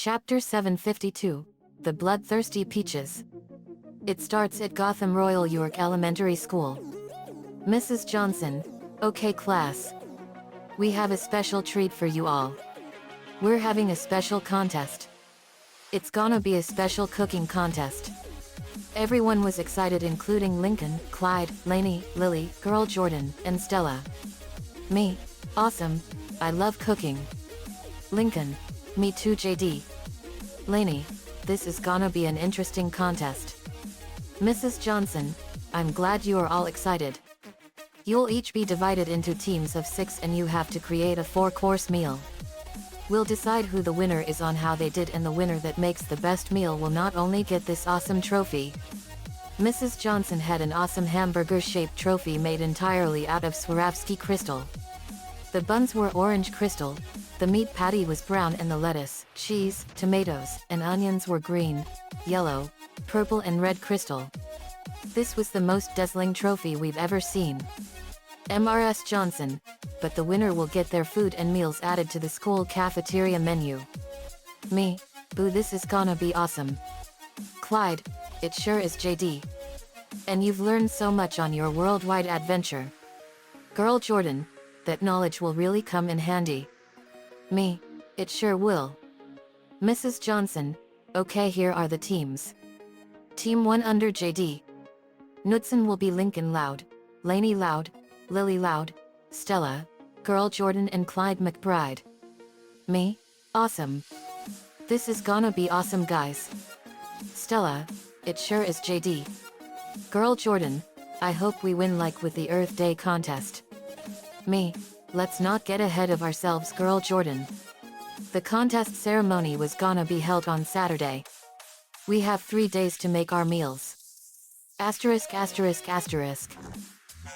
Chapter 752, The Bloodthirsty Peaches. It starts at Gotham Royal York Elementary School. Mrs. Johnson, okay class. We have a special treat for you all. We're having a special contest. It's gonna be a special cooking contest. Everyone was excited, including Lincoln, Clyde, Lainey, Lily, Girl Jordan, and Stella. Me, awesome, I love cooking. Lincoln, me too JD. Lainey, this is gonna be an interesting contest. Mrs. Johnson, I'm glad you are all excited. You'll each be divided into teams of 6 and you have to create a 4-course meal. We'll decide who the winner is on how they did, and the winner that makes the best meal will not only get this awesome trophy. Mrs. Johnson had an awesome hamburger-shaped trophy made entirely out of Swarovski crystal. The buns were orange crystal, the meat patty was brown, and the lettuce, cheese, tomatoes, and onions were green, yellow, purple and red crystal. This was the most dazzling trophy we've ever seen. Mrs. Johnson, but the winner will get their food and meals added to the school cafeteria menu. Me, boo, this is gonna be awesome. Clyde, it sure is JD. And you've learned so much on your worldwide adventure. Girl Jordan, that knowledge will really come in handy. Me, it sure will. Mrs. Johnson, okay, here are the teams. Team 1 under JD. Knudsen will be Lincoln Loud, Lainey Loud, Lily Loud, Stella, Girl Jordan and Clyde McBride. Me, awesome. This is gonna be awesome guys. Stella, it sure is JD. Girl Jordan, I hope we win like with the Earth Day contest. Me, let's not get ahead of ourselves. Girl Jordan. The contest ceremony was gonna be held on Saturday. We have 3 days to make our meals. Asterisk asterisk asterisk.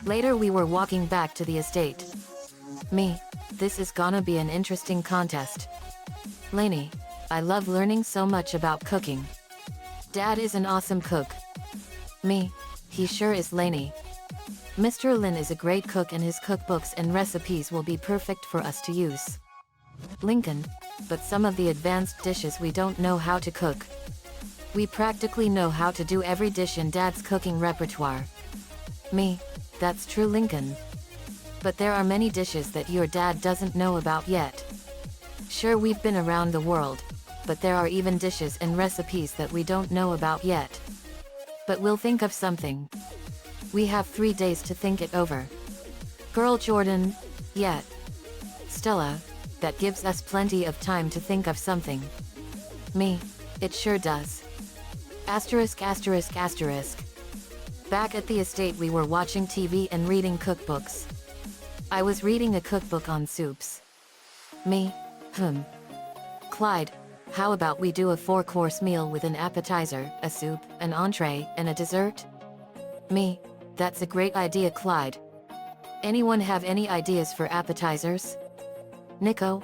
Later we were walking back to the estate. Me, this is gonna be an interesting contest. Lainey, I love learning so much about cooking. Dad is an awesome cook. Me, he sure is. Lainey. Mr. Lin is a great cook and his cookbooks and recipes will be perfect for us to use. Lincoln, but some of the advanced dishes we don't know how to cook. We practically know how to do every dish in Dad's cooking repertoire. Me, that's true Lincoln. But there are many dishes that your dad doesn't know about yet. Sure, we've been around the world, but there are even dishes and recipes that we don't know about yet. But we'll think of something. We have 3 days to think it over. Girl Jordan, yet. Stella, that gives us plenty of time to think of something. Me, it sure does. Asterisk asterisk asterisk. Back at the estate we were watching TV and reading cookbooks. I was reading a cookbook on soups. Me, Clyde, how about we do a 4-course meal with an appetizer, a soup, an entree, and a dessert? Me, that's a great idea Clyde. Anyone have any ideas for appetizers? Nico,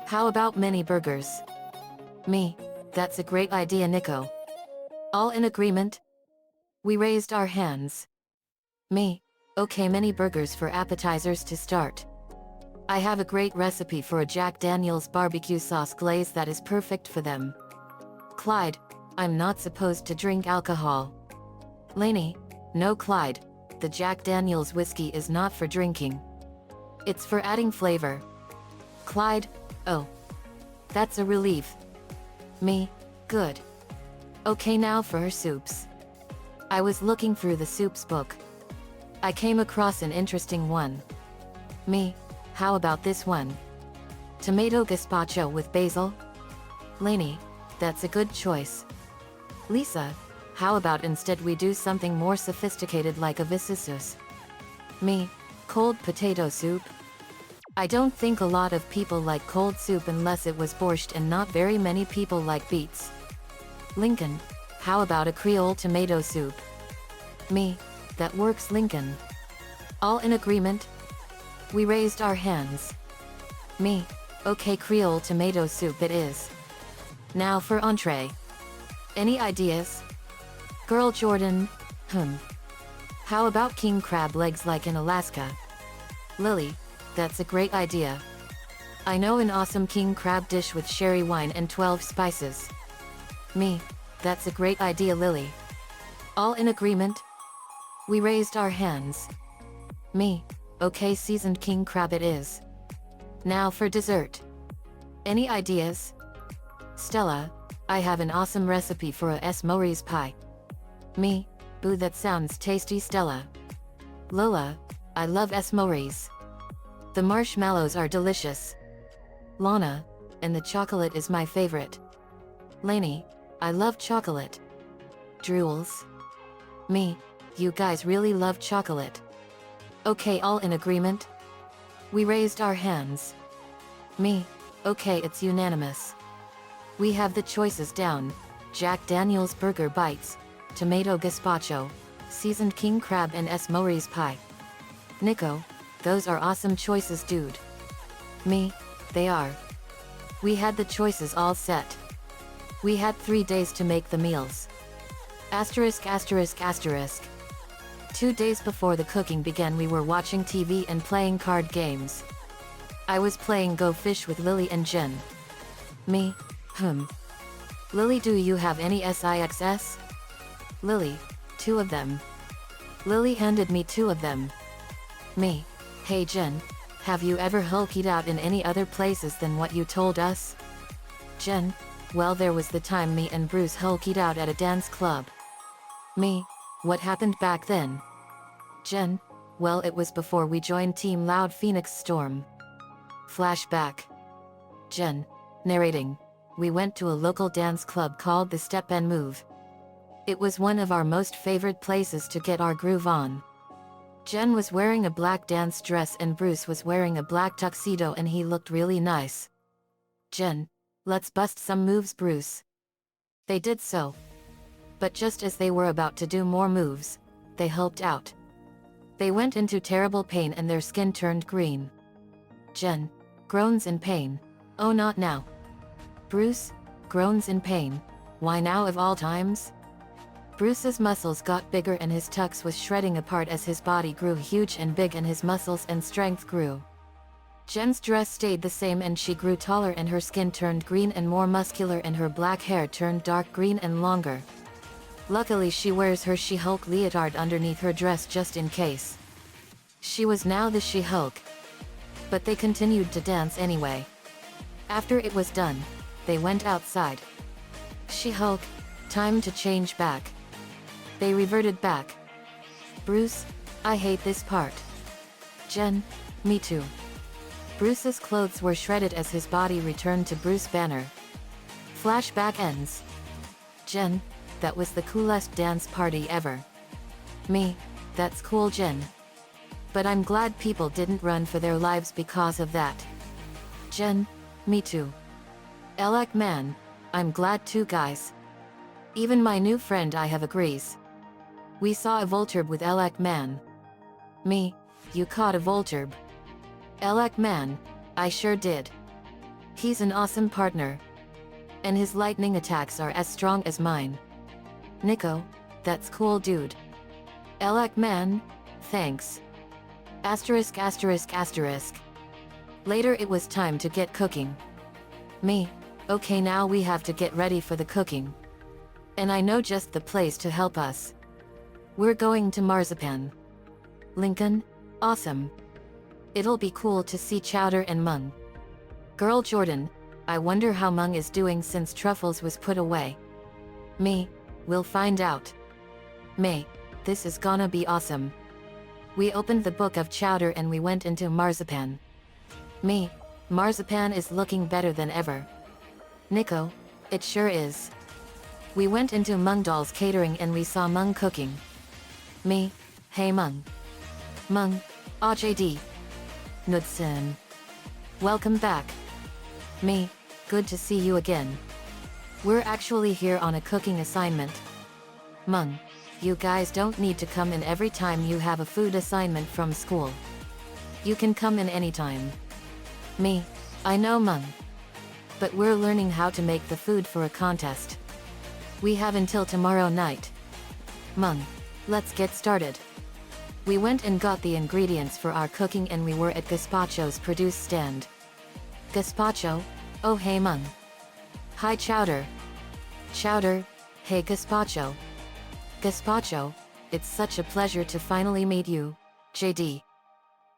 How about mini burgers? Me, that's a great idea Nico. All in agreement? We raised our hands. Me, okay, mini burgers for appetizers to start. I have a great recipe for a Jack Daniel's barbecue sauce glaze that is perfect for them. Clyde, I'm not supposed to drink alcohol. Lainey, no Clyde, the Jack Daniel's whiskey is not for drinking. It's for adding flavor. Clyde, oh. That's a relief. Me, good. Okay, now for her soups. I was looking through the soups book. I came across an interesting one. Me, how about this one? Tomato gazpacho with basil? Lainey, that's a good choice. Lisa, how about instead we do something more sophisticated like a vicissus? Me, cold potato soup? I don't think a lot of people like cold soup unless it was borscht, and not very many people like beets. Lincoln, how about a Creole tomato soup? Me, that works Lincoln. All in agreement? We raised our hands. Me, okay, Creole tomato soup it is. Now for entree. Any ideas? Girl Jordan, How about king crab legs like in Alaska? Lily, that's a great idea. I know an awesome king crab dish with sherry wine and 12 spices. Me, that's a great idea, Lily. All in agreement? We raised our hands. Me, okay, seasoned king crab it is. Now for dessert. Any ideas? Stella, I have an awesome recipe for a s'mores pie. Me, boo, that sounds tasty, Stella. Lola, I love s'mores. The marshmallows are delicious. Lana, and the chocolate is my favorite. Lainey, I love chocolate. Drools. Me, you guys really love chocolate. Okay, all in agreement? We raised our hands. Me, okay, it's unanimous. We have the choices down: Jack Daniel's Burger Bites, Tomato Gazpacho, Seasoned King Crab and s'mores pie. Nico, those are awesome choices, dude. Me, they are. We had the choices all set. We had 3 days to make the meals. Asterisk asterisk asterisk. 2 days before the cooking began we were watching TV and playing card games. I was playing Go Fish with Lily and Jen. Me, Lily, do you have any SIXS? Lily, 2 of them. Lily handed me 2 of them. Me, hey Jen, have you ever hulkied out in any other places than what you told us? Jen, well, there was the time me and Bruce hulkied out at a dance club. Me, what happened back then? Jen, well, it was before we joined Team Loud Phoenix Storm. Flashback. Jen, narrating. We went to a local dance club called the Step and Move. It was one of our most favorite places to get our groove on. Jen was wearing a black dance dress and Bruce was wearing a black tuxedo and he looked really nice. Jen, let's bust some moves, Bruce. They did so. But just as they were about to do more moves, they hulked out. They went into terrible pain and their skin turned green. Jen, groans in pain. Oh, not now. Bruce, groans in pain. Why now of all times? Bruce's muscles got bigger and his tux was shredding apart as his body grew huge and big and his muscles and strength grew. Jen's dress stayed the same and she grew taller and her skin turned green and more muscular and her black hair turned dark green and longer. Luckily she wears her She-Hulk leotard underneath her dress just in case. She was now the She-Hulk. But they continued to dance anyway. After it was done, they went outside. She-Hulk, time to change back. They reverted back. Bruce, I hate this part. Jen, me too. Bruce's clothes were shredded as his body returned to Bruce Banner. Flashback ends. Jen, that was the coolest dance party ever. Me, that's cool, Jen. But I'm glad people didn't run for their lives because of that. Jen, me too. Elec man, I'm glad too, guys. Even my new friend I have agrees. We saw a Volturb with Elec man. Me, you caught a Volturb. Elec man, I sure did. He's an awesome partner. And his lightning attacks are as strong as mine. Nico, that's cool, dude. Elec man, thanks. Asterisk asterisk asterisk. Later it was time to get cooking. Me, okay, now we have to get ready for the cooking. And I know just the place to help us. We're going to Marzipan. Lincoln, awesome. It'll be cool to see Chowder and Mung. Girl Jordan, I wonder how Mung is doing since Truffles was put away. Me, we'll find out. May, this is gonna be awesome. We opened the book of Chowder and we went into Marzipan. Me, Marzipan is looking better than ever. Nico, it sure is. We went into Mungdal's catering and we saw Mung cooking. Me, hey Mung. Mung, AJD. Knudsen. Welcome back. Me, good to see you again. We're actually here on a cooking assignment. Mung, you guys don't need to come in every time you have a food assignment from school. You can come in anytime. Me, I know Mung. But we're learning how to make the food for a contest. We have until tomorrow night. Mung, let's get started. We went and got the ingredients for our cooking and we were at Gazpacho's produce stand. Gazpacho, oh hey Mung. Hi Chowder. Chowder, hey Gazpacho. Gazpacho, it's such a pleasure to finally meet you, JD.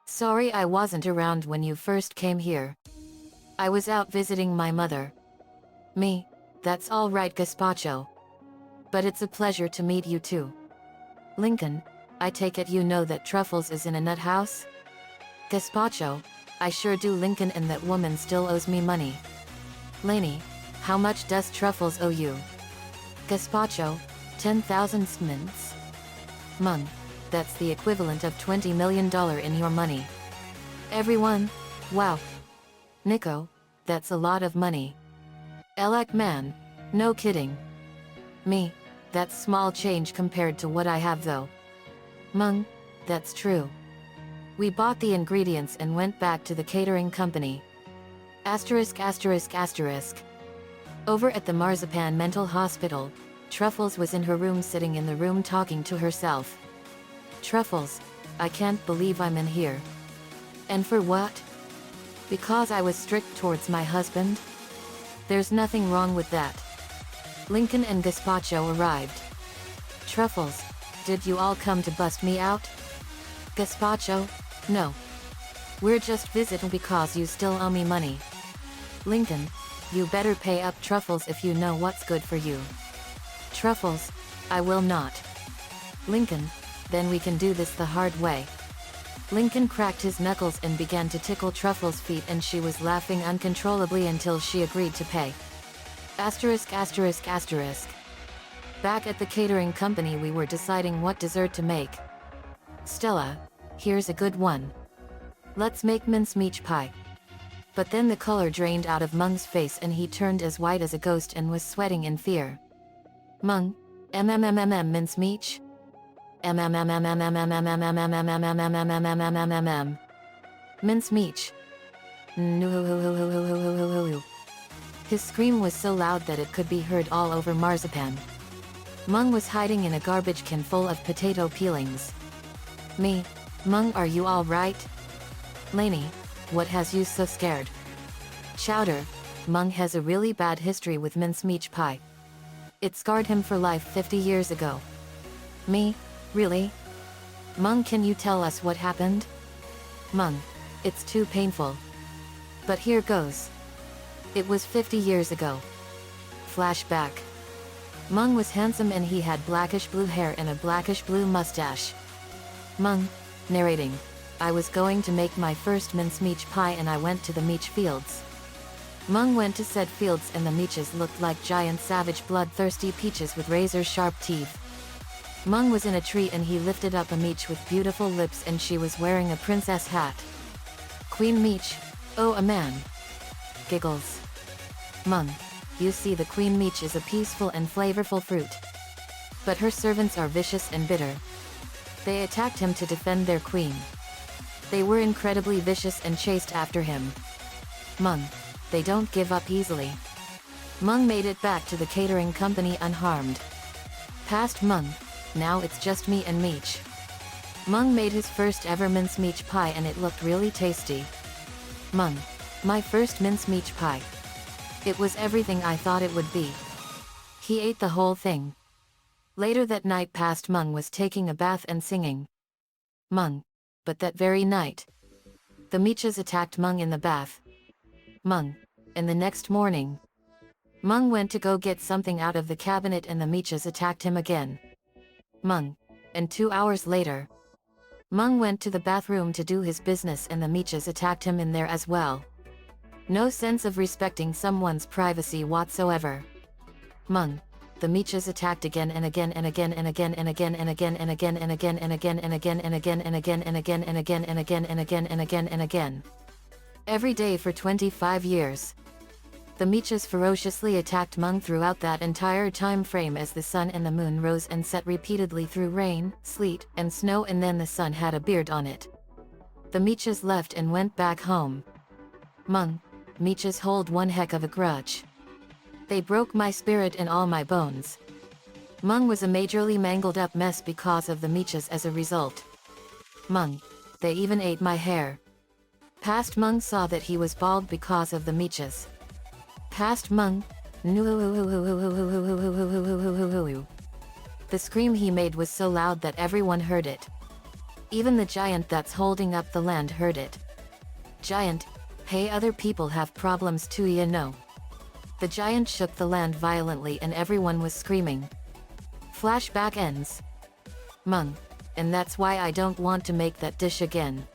Sorry I wasn't around when you first came here. I was out visiting my mother. Me, that's all right Gazpacho. But it's a pleasure to meet you too. Lincoln, I take it you know that Truffles is in a nut house? Gazpacho, I sure do Lincoln, and that woman still owes me money. Laney, how much does Truffles owe you? Gazpacho, 10,000 mints. Mung, that's the equivalent of $20 million in your money. Everyone, wow. Nico, that's a lot of money. Elec man, no kidding. Me, that's small change compared to what I have though. Mung, that's true. We bought the ingredients and went back to the catering company. Asterisk asterisk asterisk. Over at the Marzipan Mental Hospital, Truffles was in her room sitting in the room talking to herself. Truffles, I can't believe I'm in here. And for what? Because I was strict towards my husband? There's nothing wrong with that. Lincoln and Gazpacho arrived. Truffles, did you all come to bust me out? Gazpacho, no. We're just visiting because you still owe me money. Lincoln, you better pay up Truffles if you know what's good for you. Truffles, I will not. Lincoln, then we can do this the hard way. Lincoln cracked his knuckles and began to tickle Truffles' feet, and she was laughing uncontrollably until she agreed to pay. Asterisk asterisk asterisk. Back at the catering company we were deciding what dessert to make. Stella, here's a good one. Let's make mincemeat pie. But then the color drained out of Mung's face and he turned as white as a ghost and was sweating in fear. Mung, mincemeat? Mincemeat. His scream was so loud that it could be heard all over Marzipan. Mung was hiding in a garbage can full of potato peelings. Me, Mung, are you all right? Laney, what has you so scared? Chowder, Mung has a really bad history with mincemeat pie. It scarred him for life 50 years ago. Me, really? Mung, can you tell us what happened? Mung, it's too painful. But here goes. It was 50 years ago. Flashback. Mung was handsome and he had blackish blue hair and a blackish blue mustache. Mung, narrating. I was going to make my first mincemeat pie and I went to the meat fields. Mung went to said fields and the meaches looked like giant savage bloodthirsty peaches with razor-sharp teeth. Mung was in a tree and he lifted up a meach with beautiful lips and she was wearing a princess hat. Queen Meech, oh a man. Giggles. Mung, you see the Queen Meech is a peaceful and flavorful fruit. But her servants are vicious and bitter. They attacked him to defend their queen. They were incredibly vicious and chased after him. Mung, they don't give up easily. Mung made it back to the catering company unharmed. Past Mung, now it's just me and Meech. Mung made his first ever mincemeat pie and it looked really tasty. Mung, my first mincemeat pie. It was everything I thought it would be. He ate the whole thing. Later that night past Mung was taking a bath and singing. Mung, but that very night, the Meeches attacked Mung in the bath. Mung, and the next morning, Mung went to go get something out of the cabinet and the Meeches attacked him again. Mung, and 2 hours later, Mung went to the bathroom to do his business and the Meeches attacked him in there as well. No sense of respecting someone's privacy whatsoever. Mung, the Meeches attacked again and again and again and again and again and again and again and again and again and again and again and again and again and again and again and again and again and again. Every day for 25 years. The Meeches ferociously attacked Mung throughout that entire time frame as the sun and the moon rose and set repeatedly through rain, sleet, and snow, and then the sun had a beard on it. The Meeches left and went back home. Mung, Meeches hold one heck of a grudge. They broke my spirit and all my bones. Mung was a majorly mangled up mess because of the Meeches as a result. Mung, they even ate my hair. Past Mung saw that he was bald because of the meeches. Past Mung. The scream he made was so loud that everyone heard it. Even the giant that's holding up the land heard it. Giant, hey, other people have problems too, you know. The giant shook the land violently and everyone was screaming. Flashback ends. Mung. And that's why I don't want to make that dish again.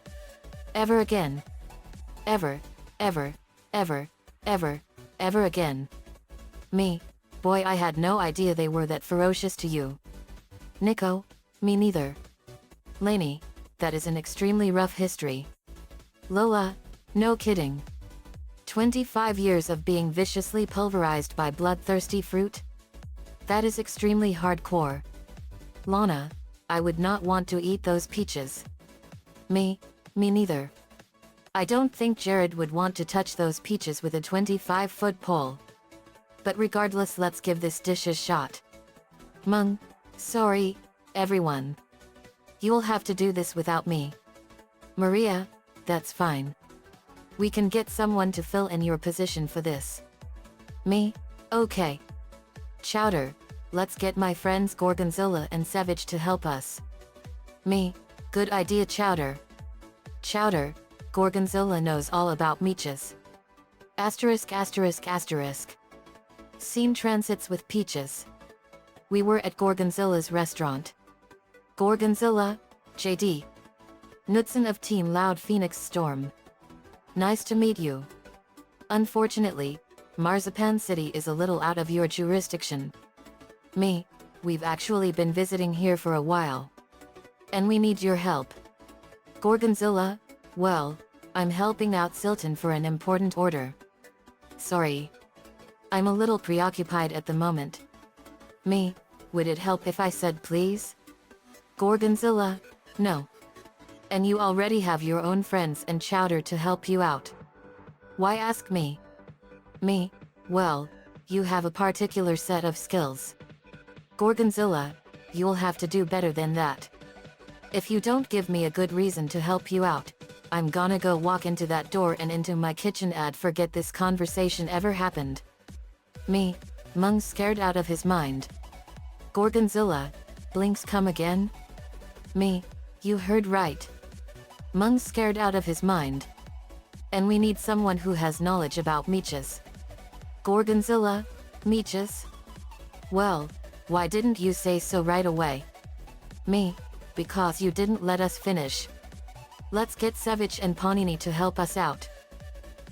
Ever again. Ever, ever, ever, ever, ever again. Me. Boy, I had no idea they were that ferocious to you. Nico. Me neither. Lainey. That is an extremely rough history. Lola. No kidding. 25 years of being viciously pulverized by bloodthirsty fruit? That is extremely hardcore. Lana. I would not want to eat those peaches. Me neither. I don't think Jared would want to touch those peaches with a 25-foot pole. But regardless, let's give this dish a shot. Mung. Sorry, everyone. You'll have to do this without me. Maria. That's fine. We can get someone to fill in your position for this. Me? Okay. Chowder. Let's get my friends Gorgonzola and Savage to help us. Me. Good idea, Chowder. Chowder. Gorgonzola knows all about meeches. Asterisk asterisk asterisk. Scene transits with peaches. We were at Gorgonzola's restaurant. Gorgonzola, JD. Knudsen of Team Loud Phoenix Storm. Nice to meet you. Unfortunately, Marzipan City is a little out of your jurisdiction. Me. We've actually been visiting here for a while. And we need your help. Gorgonzola. Well, I'm helping out Silton for an important order. Sorry. I'm a little preoccupied at the moment. Me. Would it help if I said please? Gorgonzola. No. And you already have your own friends and Chowder to help you out. Why ask me? Me. Well, you have a particular set of skills. Gorgonzola, you'll have to do better than that. If you don't give me a good reason to help you out, I'm gonna go walk into that door and into my kitchen and forget this conversation ever happened. Me. Mung's scared out of his mind. Gorgonzola. Blinks come again? Me. You heard right. Mung's scared out of his mind. And we need someone who has knowledge about meeches. Gorgonzola. Meeches? Well, why didn't you say so right away? Me. Because you didn't let us finish. Let's get Savage and Panini to help us out.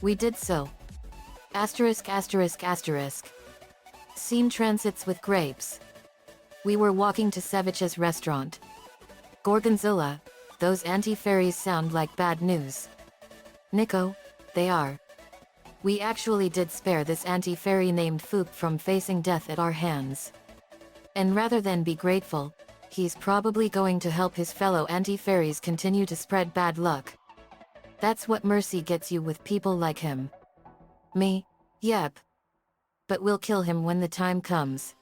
We did so. Asterisk asterisk asterisk. Scene transits with grapes. We were walking to Savage's restaurant. Gorgonzola. Those anti-fairies sound like bad news. Nico. They are. We actually did spare this anti-fairy named Foop from facing death at our hands. And rather than be grateful, he's probably going to help his fellow anti-fairies continue to spread bad luck. That's what mercy gets you with people like him. Me? Yep. But we'll kill him when the time comes.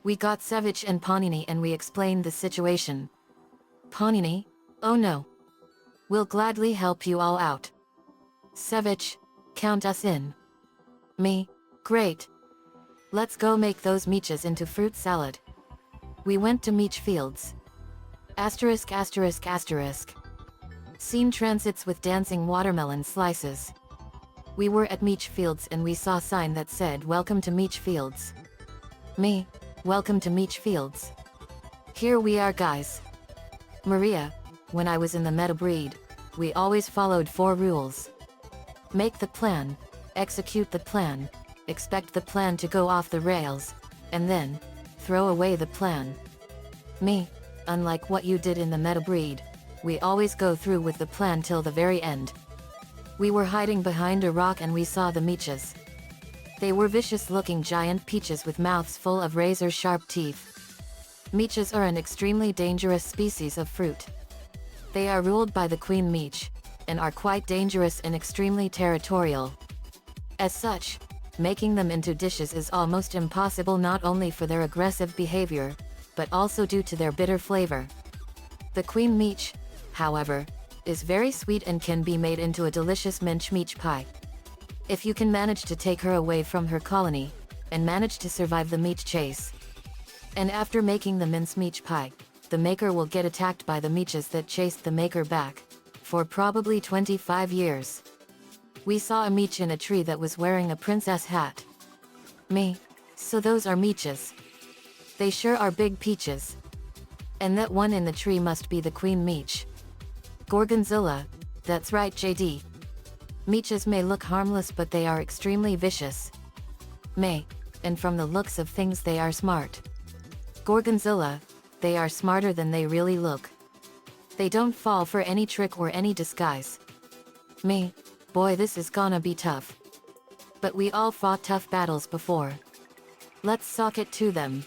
We got Savage and Panini and we explained the situation. Panini? Oh no. We'll gladly help you all out. Savage, count us in. Me? Great. Let's go make those meeches into fruit salad. We went to Meech Fields. Asterisk asterisk asterisk. Scene transits with dancing watermelon slices. We were at Meech Fields and we saw a sign that said welcome to Meech Fields. Me. Welcome to Meech Fields. Here we are, guys. Maria. When I was in the meta breed, we always followed 4 rules. Make the plan. Execute the plan. Expect the plan to go off the rails. And then throw away the plan. Me. Unlike what you did in the meta breed, we always go through with the plan till the very end. We were hiding behind a rock and we saw the meeches. They were vicious-looking giant peaches with mouths full of razor-sharp teeth. Meeches are an extremely dangerous species of fruit. They are ruled by the Queen Meech, and are quite dangerous and extremely territorial. As such, making them into dishes is almost impossible, not only for their aggressive behavior, but also due to their bitter flavor. The Queen Meech, however, is very sweet and can be made into a delicious mince pie. If you can manage to take her away from her colony, and manage to survive the meat chase. And after making the mince pie, the maker will get attacked by the meaches that chased the maker back, for probably 25 years. We saw a meech in a tree that was wearing a princess hat. Me. So those are meaches. They sure are big peaches. And that one in the tree must be the queen meech. Gorgonzilla, that's right JD. Meaches may look harmless but they are extremely vicious. May, and from the looks of things they are smart. Gorgonzilla, they are smarter than they really look. They don't fall for any trick or any disguise. Me, boy this is gonna be tough. But we all fought tough battles before. Let's sock it to them.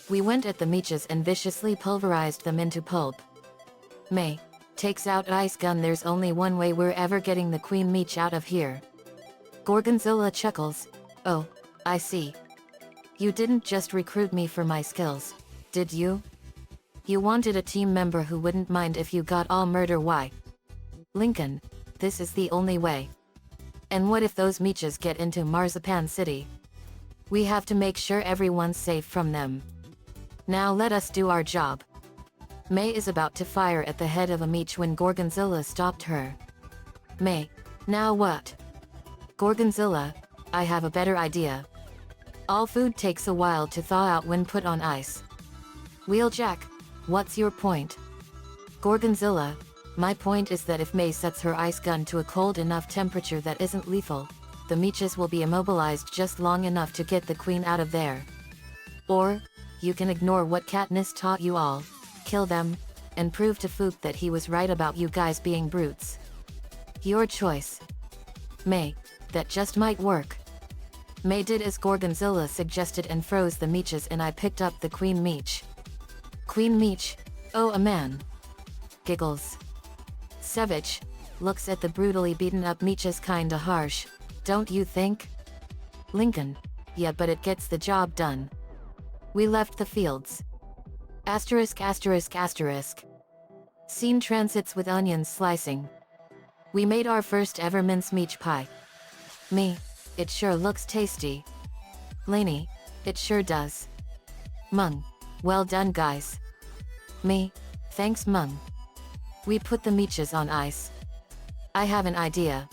We went at the meaches and viciously pulverized them into pulp. May takes out ice gun. There's only one way we're ever getting the queen meech out of here. Gorgonzilla chuckles. Oh, I see. You didn't just recruit me for my skills, did you? You wanted a team member who wouldn't mind if you got all murder. Why? Lincoln, this is the only way. And what if those meaches get into Marzipan City? We have to make sure everyone's safe from them. Now let us do our job. May is about to fire at the head of a meech when Gorgonzilla stopped her. May, now what? Gorgonzilla, I have a better idea. All food takes a while to thaw out when put on ice. Wheeljack, what's your point? Gorgonzilla, my point is that if May sets her ice gun to a cold enough temperature that isn't lethal, the meaches will be immobilized just long enough to get the queen out of there. Or, you can ignore what Katniss taught you all, kill them, and prove to Fook that he was right about you guys being brutes. Your choice. May, that just might work. May did as Gorgonzilla suggested and froze the meaches and I picked up the queen meech. Queen meech, oh a man. Giggles. Savage, looks at the brutally beaten up meaches kinda harsh, don't you think? Lincoln, yeah but it gets the job done. We left the fields. Asterisk asterisk asterisk. Scene transits with onions slicing. We made our first ever mince meech pie. Me, it sure looks tasty. Lainey, it sure does. Mung, well done guys. Me, thanks Mung. We put the meaches on ice. I have an idea.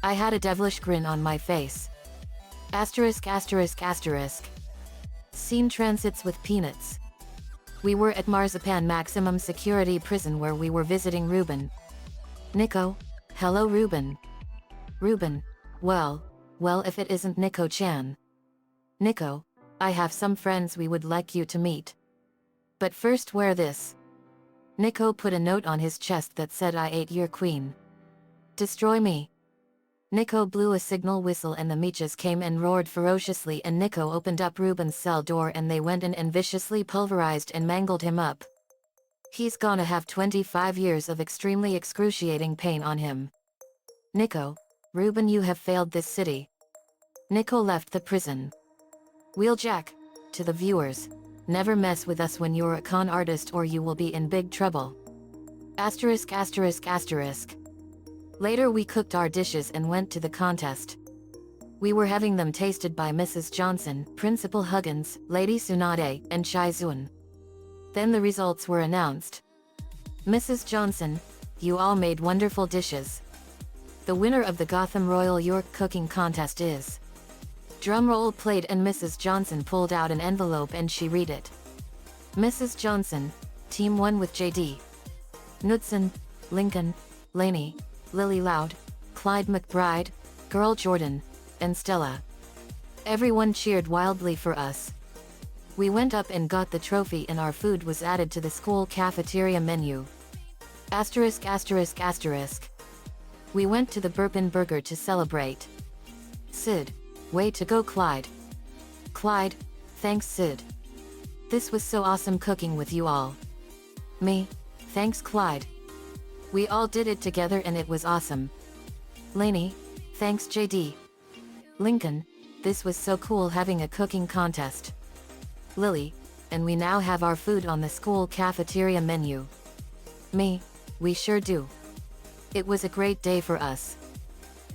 I had a devilish grin on my face. Asterisk asterisk asterisk. Scene transits with peanuts. We were at Marzipan Maximum Security Prison where we were visiting Ruben. Nico, hello Ruben. Ruben, well, if it isn't Nico-chan. Nico, I have some friends we would like you to meet. But first wear this. Nico put a note on his chest that said I ate your queen. Destroy me. Nico blew a signal whistle and the meaches came and roared ferociously and Nico opened up Ruben's cell door and they went in and viciously pulverized and mangled him up. He's gonna have 25 years of extremely excruciating pain on him. Nico, Ruben you have failed this city. Nico left the prison. Wheeljack, to the viewers, never mess with us when you're a con artist or you will be in big trouble. Asterisk asterisk asterisk. Later we cooked our dishes and went to the contest. We were having them tasted by Mrs. Johnson, Principal Huggins, Lady Tsunade, and Shizuan. Then the results were announced. Mrs. Johnson, you all made wonderful dishes. The winner of the Gotham Royal York Cooking Contest is... Drumroll played and Mrs. Johnson pulled out an envelope and she read it. Mrs. Johnson, Team 1 with JD. Knudsen, Lincoln, Lainey, Lily Loud, Clyde McBride, Girl Jordan, and Stella. Everyone cheered wildly for us. We went up and got the trophy and our food was added to the school cafeteria menu. Asterisk asterisk asterisk. We went to the Bourbon Burger to celebrate. Sid, way to go Clyde. Clyde, thanks Sid. This was so awesome cooking with you all. Me, thanks Clyde. We all did it together and it was awesome. Lainey, thanks JD. Lincoln, this was so cool having a cooking contest. Lily, and we now have our food on the school cafeteria menu. Me, we sure do. It was a great day for us.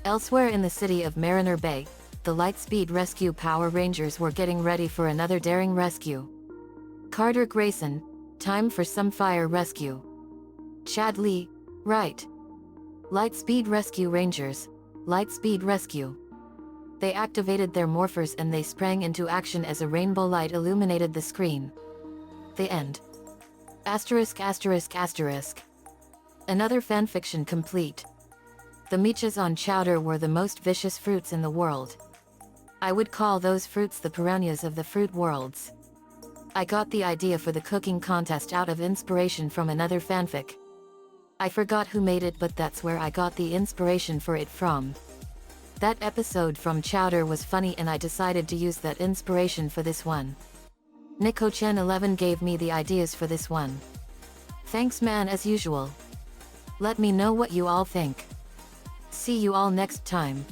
Elsewhere in the city of Mariner Bay, the Lightspeed Rescue Power Rangers were getting ready for another daring rescue. Carter Grayson, time for some fire rescue. Chad Lee, right. Lightspeed Rescue Rangers, Lightspeed Rescue. They activated their morphers and they sprang into action as a rainbow light illuminated the screen. The end. Asterisk asterisk asterisk. Another fanfiction complete. The Michas on Chowder were the most vicious fruits in the world. I would call those fruits the piranhas of the fruit worlds. I got the idea for the cooking contest out of inspiration from another fanfic. I forgot who made it, but that's where I got the inspiration for it from. That episode from Chowder was funny and I decided to use that inspiration for this one. Nico-chan11 gave me the ideas for this one. Thanks man, as usual. Let me know what you all think. See you all next time.